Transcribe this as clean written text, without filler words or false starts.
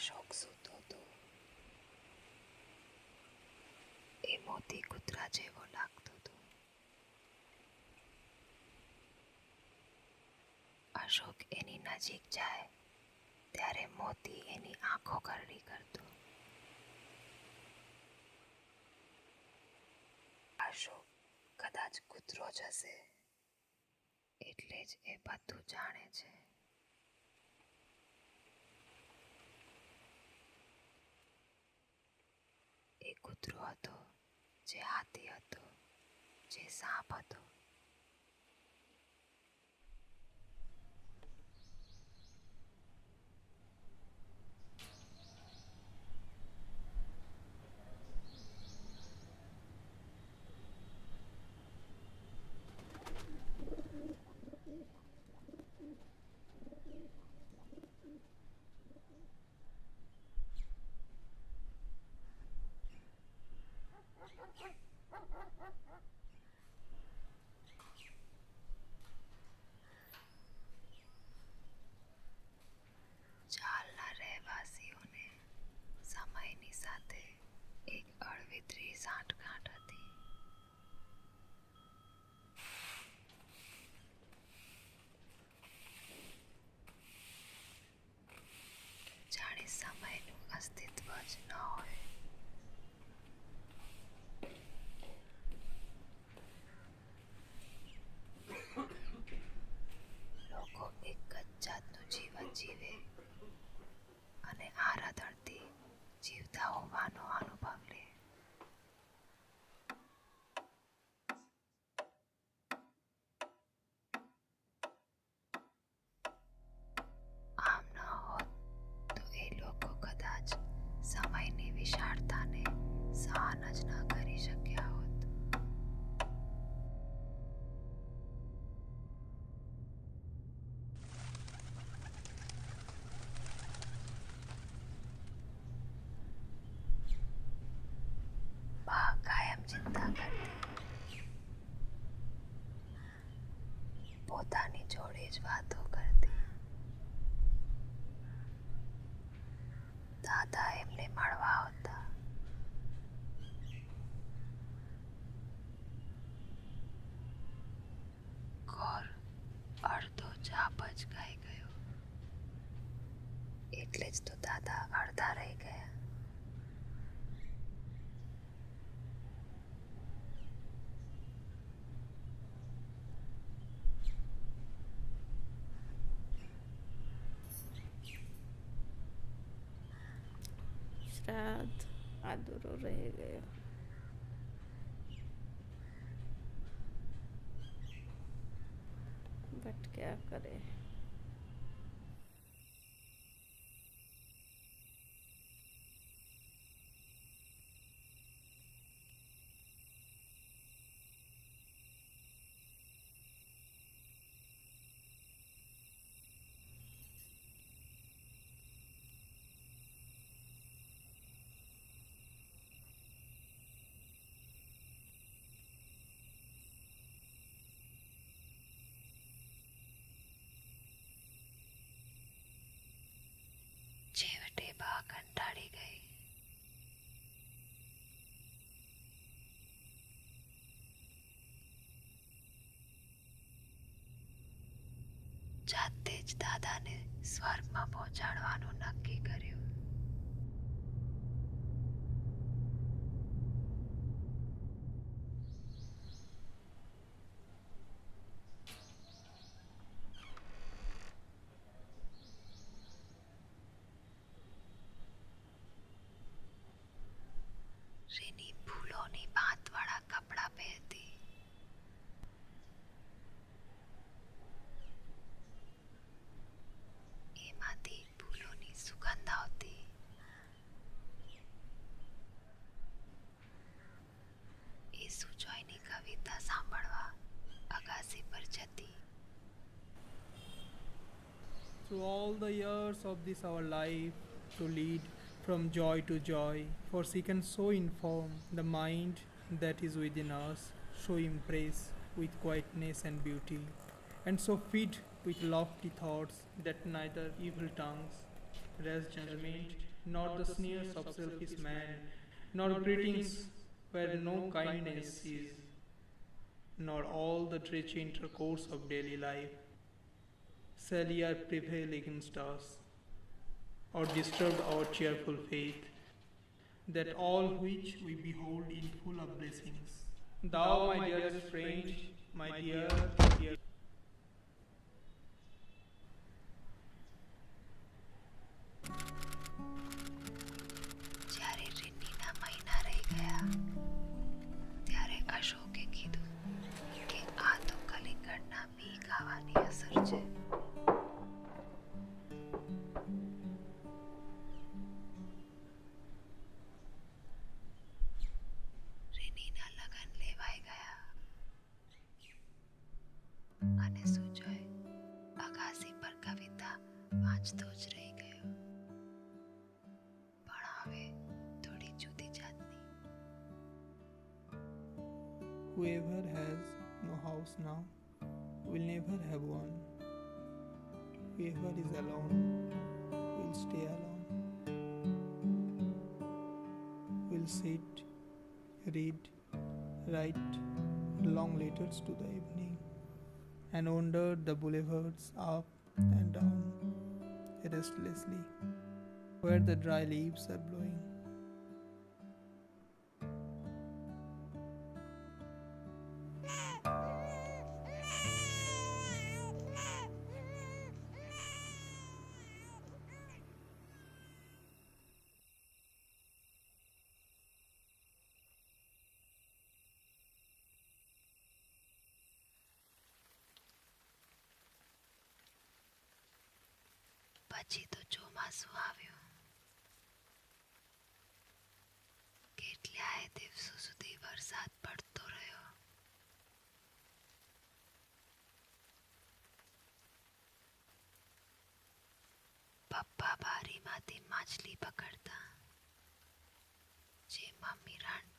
અશોક સૂતો હતો. એ મોતી કૂતરા જેવો લાગતો હતો. અશોક એની નજીક જાય ત્યારે મોતી એની આંખો કરડી કરતો. અશોક કદાચ કૂતરો જ હશે, એટલે જ એ બધું જાણે છે. એ કૂતરો હતો, જે હાથી હતો, જે સાપ હતો. ચાલના રહેવાસીઓને સમયની સાથે એક અળવિતરી સાંઠગાંઠ હતી. જાણે સમયનું અસ્તિત્વ જ ન હોય. લોકો એક જ જાતનું જીવન જીવે અને આરાધણથી જીવતા હોવાનો અનુભવ લે. આમ ન હોત તો એ લોકો કદાચ સમયની વિશાળતાને સહન જ ન કરી શક્યા હોત. બા કાયમ ચિંતા કરતી, પોતાની જોડે જ વાતો કરતી. દાદા એમને મળવા આવતા. ઘોર અડધો જાપ જ ગાઈ ગયો, એટલે જ તો દાદા અડધા રહી ગયા. શ્રાદ્ધ અધૂરો રહી ગયો. બટ ક્યા કરે. છેવટે બા કંટાળી ગઈ. જાતે જ દાદાને સ્વર્ગમાં પહોંચાડવાનું નક્કી કર્યું. રીની ફૂલોની ભાતવાળા કપડાં પહેરતી. એમાંથી ફૂલોની સુગંધ આવતી. એ સુજોયની કવિતા સાંભળવા અગાસી પર જતી. Through all the years of this our life, to lead from joy to joy, for she can so inform the mind that is within us, so impress with quietness and beauty, and so feed with lofty thoughts that neither evil tongues, rash judgment, not the sneers of selfish man, nor greetings where no kindness is, nor all the rich intercourse of daily life shall e'er prevail against us, or disturb our cheerful faith, that all which we behold in full of blessings. Thou, my dearest friend, my dear. જ્યારે રીન્નીના મહિના રહી ગયા ત્યારે અશોકે કીધું કે આ તો કલિંગડના બી ખાવાની અસર છે. રીન્નીના લગન લેવાઈ ગયા અને સુજોય અગાસી પર કવિતા વાંચતો જ રહી ગયો, પણ હવે થોડી જુદી જાતની. Whoever has no house now will never have one. Whoever is alone will stay alone. Will sit, read, write long letters to the evening, and wander the boulevards up and down restlessly, where the dry leaves are blowing. પછી તો ચોમાસું આવ્યું. કેટલાય દિવસો સુધી વરસાદ પડતો રહ્યો. પપ્પા બારીમાંથી માછલી પકડતા, જે મમ્મી રાંધતા.